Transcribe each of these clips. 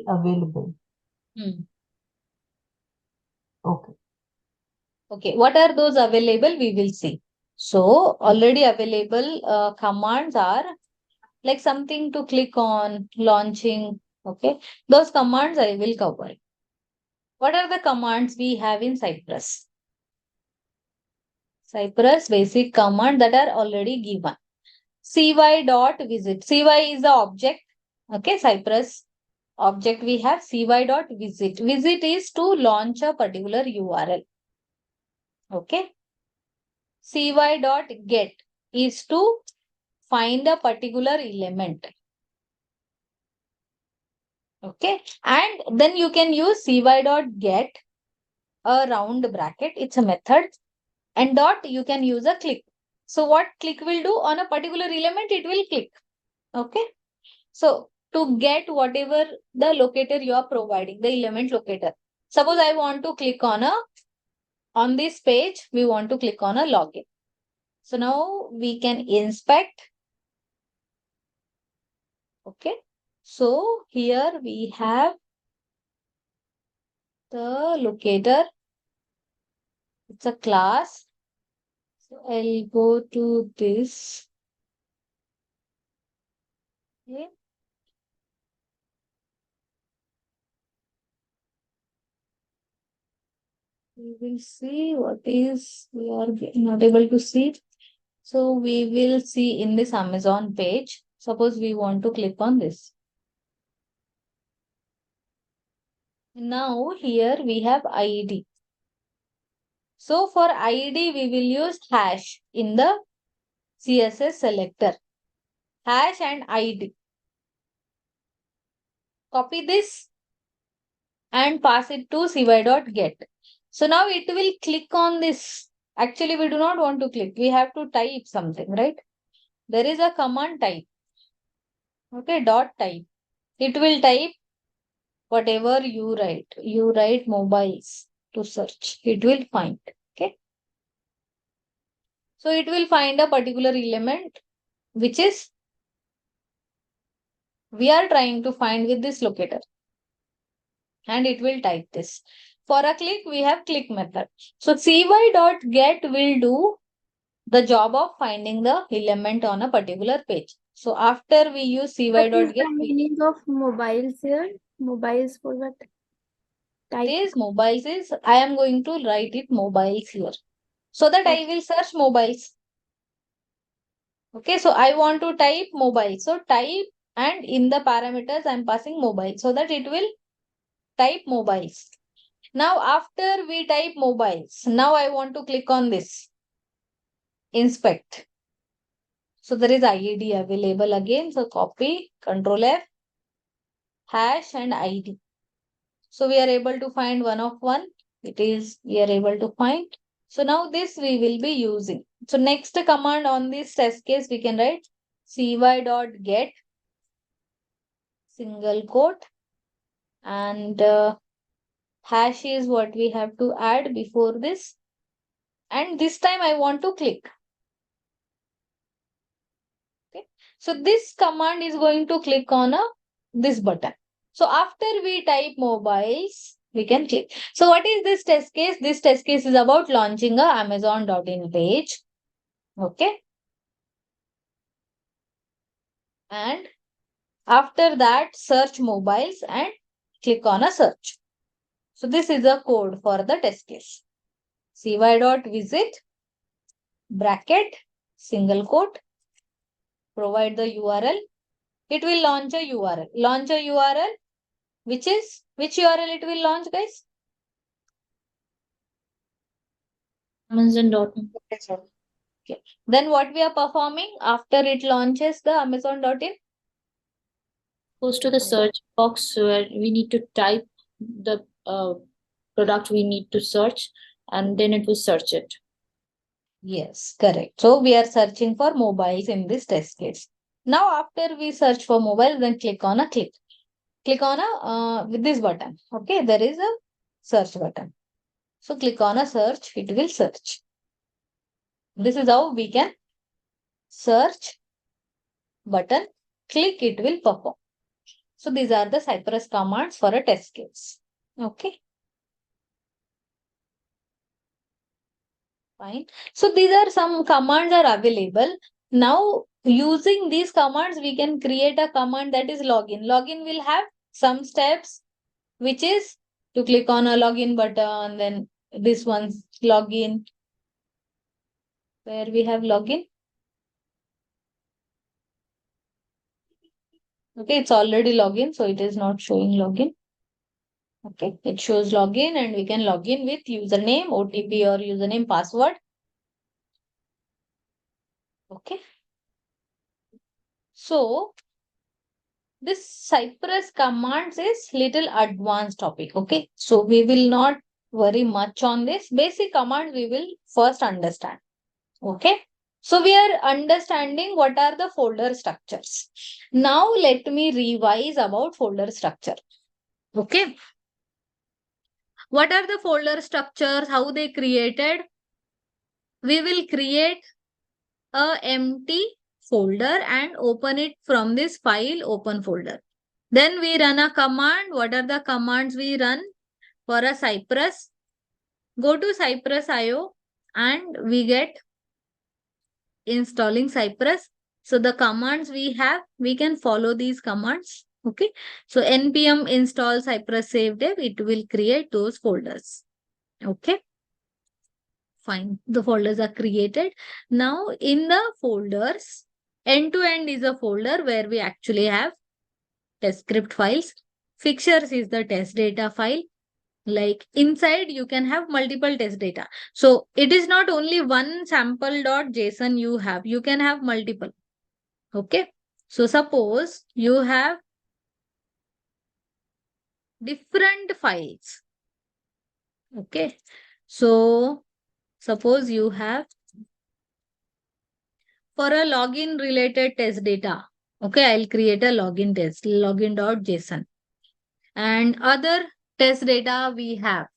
available. Okay. Okay, what are those available? We will see. So already available commands are like something to click on, launching. Okay, those commands I will cover. What are the commands we have in Cypress? Cypress basic command that are already given. cy.visit. Cy is the object. Okay, Cypress object we have cy.visit. Visit is to launch a particular URL. Okay. cy.get is to find a particular element. Okay. And then you can use cy.get a round bracket. It's a method. And dot you can use a click. So what click will do on a particular element, it will click. Okay. So to get whatever the locator you are providing, the element locator. Suppose I want to click on this page, we want to click on a login. So now we can inspect. Okay. So here we have the locator. It's a class. So I'll go to this. Okay. We will see what is we are not able to see. So we will see in this Amazon page. Suppose we want to click on this. Now here we have ID. So for ID we will use hash in the CSS selector. Hash and ID. Copy this and pass it to cy.get. So now it will click on this. Actually, we do not want to click. We have to type something, right? There is a command type. Okay, dot type. It will type whatever you write. You write mobiles to search. It will find. Okay. So it will find a particular element which is we are trying to find with this locator. And it will type this. For a click, we have click method. So cy.get will do the job of finding the element on a particular page. So after we use What is cy.get, the meaning of mobiles here? Mobiles for what? Type. this mobiles is, I am going to write it mobiles here. So that I will search mobiles. Okay, so I want to type mobile. So type and in the parameters I am passing mobile so that it will type mobiles. Now after we type mobiles, now I want to click on this. Inspect. So there is ID available again. So copy, Control F, hash and ID. So we are able to find one of one. It is we are able to find. So now this we will be using. So next command on this test case we can write cy.get single quote and hash is what we have to add before this. And this time I want to click. Okay. So this command is going to click on this button. So after we type mobiles, we can click. So what is this test case? This test case is about launching a Amazon.in page. Okay. And after that, search mobiles and click on a search. So this is a code for the test case. cy.visit bracket single quote provide the URL. It will launch a URL. Launch a URL which URL it will launch, guys? Amazon.in. Okay. Then what we are performing after it launches the Amazon.in? Goes to the search box where we need to type the product we need to search and then it will search it. Yes, correct. So we are searching for mobiles in this test case. Now after we search for mobile, then click on a click. Click on a with this button. Okay, there is a search button. So click on a search, it will search. This is how we can search button. Click, it will perform. So these are the Cypress commands for a test case. Okay. Fine. So these are some commands are available. Now using these commands, we can create a command that is login. Login will have some steps, which is to click on a login button, then this one's login, where we have login. Okay, it's already login, so it is not showing login. Okay, it shows login and we can log in with username, OTP or username password. Okay. So this Cypress commands is little advanced topic. Okay. So we will not worry much on this. Basic commands we will first understand. Okay. So we are understanding what are the folder structures. Now let me revise about folder structure. Okay. What are the folder structures? How they created? We will create a empty folder and open it from this file open folder. Then we run a command. What are the commands we run for a Cypress? Go to Cypress IO and we get installing Cypress. So the commands we have, we can follow these commands. Okay. So npm install Cypress save dev, it will create those folders. Okay. Fine. The folders are created. Now in the folders, end to end is a folder where we actually have test script files. Fixtures is the test data file. Like inside you can have multiple test data. So it is not only one sample.json you have. You can have multiple. Okay. So suppose you have different files. Okay. So suppose you have for a login related test data. Okay, I'll create a login test, login.json. And other test data we have.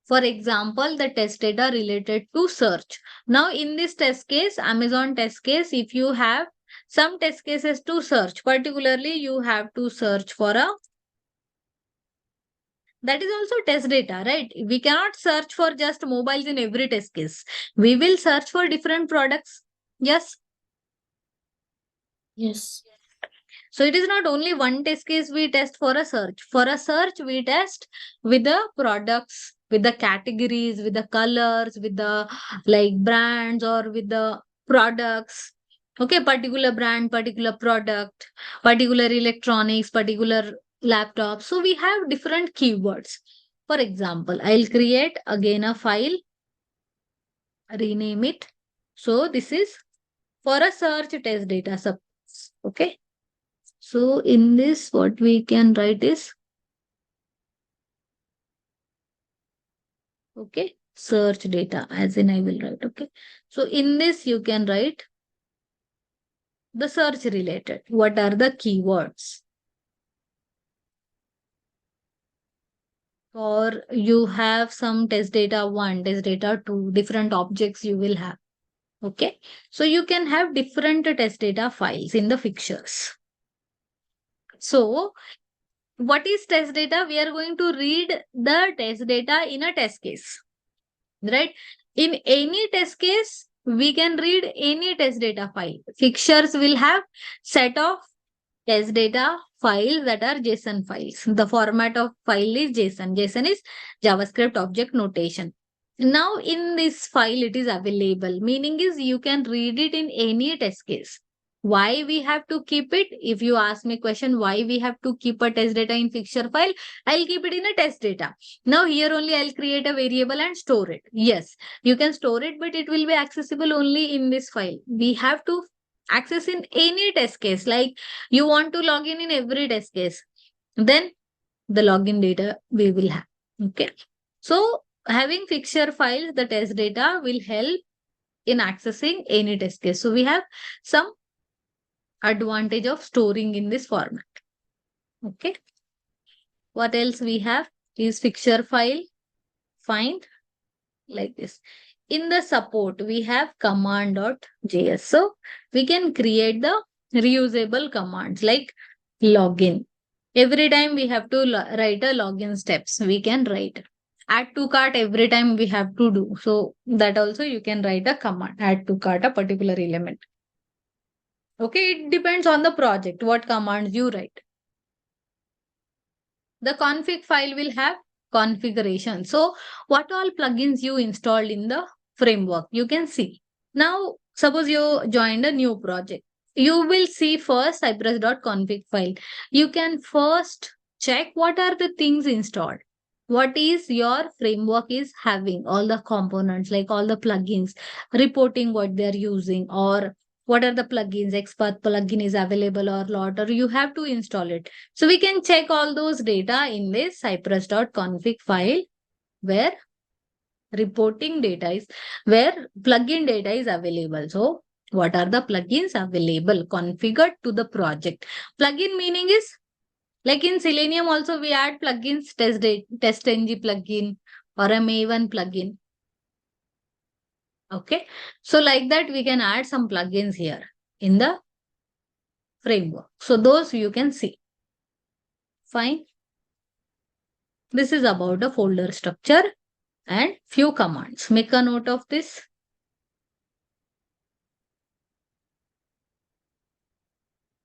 For example, the test data related to search. Now, in this test case, Amazon test case, if you have some test cases to search, particularly you have to search for a, that is also test data, right? We cannot search for just mobiles in every test case. We will search for different products. Yes. Yes. So it is not only one test case we test for a search. For a search, we test with the products, with the categories, with the colors, with the like brands or with the products. Okay, particular brand, particular product, particular electronics, particular laptop. So we have different keywords. For example, I'll create again a file, rename it. So this is for a search test data. Suppose. Okay. So in this, what we can write is, okay, search data, as in I will write, okay. So in this, you can write the search related. What are the keywords? Or you have some test data 1, test data 2, different objects you will have. Okay. So you can have different test data files in the fixtures. So what is test data? We are going to read the test data in a test case, right? In any test case, we can read any test data file. Fixtures will have set of test data files that are JSON files. The format of file is JSON. JSON is JavaScript object notation. Now in this file, it is available. Meaning is you can read it in any test case. Why we have to keep it? If you ask me question, why we have to keep a test data in fixture file, I'll keep it in a test data. Now here only I'll create a variable and store it. Yes, you can store it, but it will be accessible only in this file. We have to access in any test case. Like you want to log in every test case, then the login data we will have. Okay. So having fixture files, the test data will help in accessing any test case. So we have some advantage of storing in this format. Okay. What else we have is fixture file, find, like this. In the support, we have command.js. So we can create the reusable commands like login. Every time we have to write a login steps, we can write. Add to cart every time we have to do. So that also you can write a command, add to cart a particular element. Okay, it depends on the project, what commands you write. The config file will have configuration. So what all plugins you installed in the framework, you can see. Now, suppose you joined a new project. You will see first cypress.config file. You can first check what are the things installed. What is your framework is having, all the components, like all the plugins, reporting what they're using, or what are the plugins, expert plugin is available or not, or you have to install it. So we can check all those data in this cypress.config file where reporting data is, where plugin data is available. So what are the plugins available configured to the project? Plugin meaning is like in Selenium also we add plugins, TestNG plugin or a Maven plugin. Okay. So like that we can add some plugins here in the framework. So those you can see. Fine. This is about the folder structure and few commands. Make a note of this.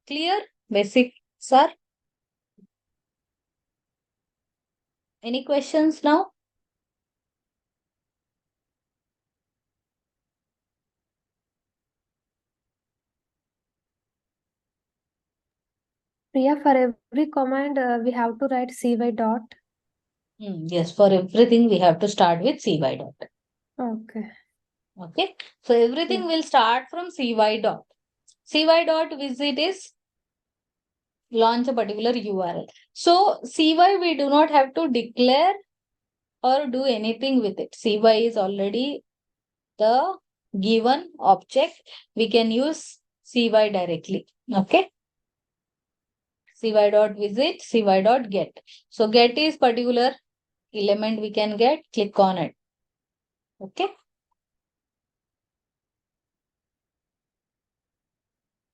Clear? Basic, sir? Any questions now? Priya, for every command, we have to write cy dot. Yes, for everything we have to start with cy dot. Okay. Okay. So everything Yeah. will start from cy dot. Cy dot visit is launch a particular URL. So cy we do not have to declare or do anything with it. Cy is already the given object. We can use cy directly. Okay. Cy dot visit, cy dot get. So get is particular element we can get, click on it. Okay.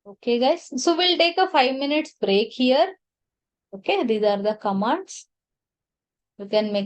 Okay, guys. So we'll take a 5 minutes break here. Okay, these are the commands. You can make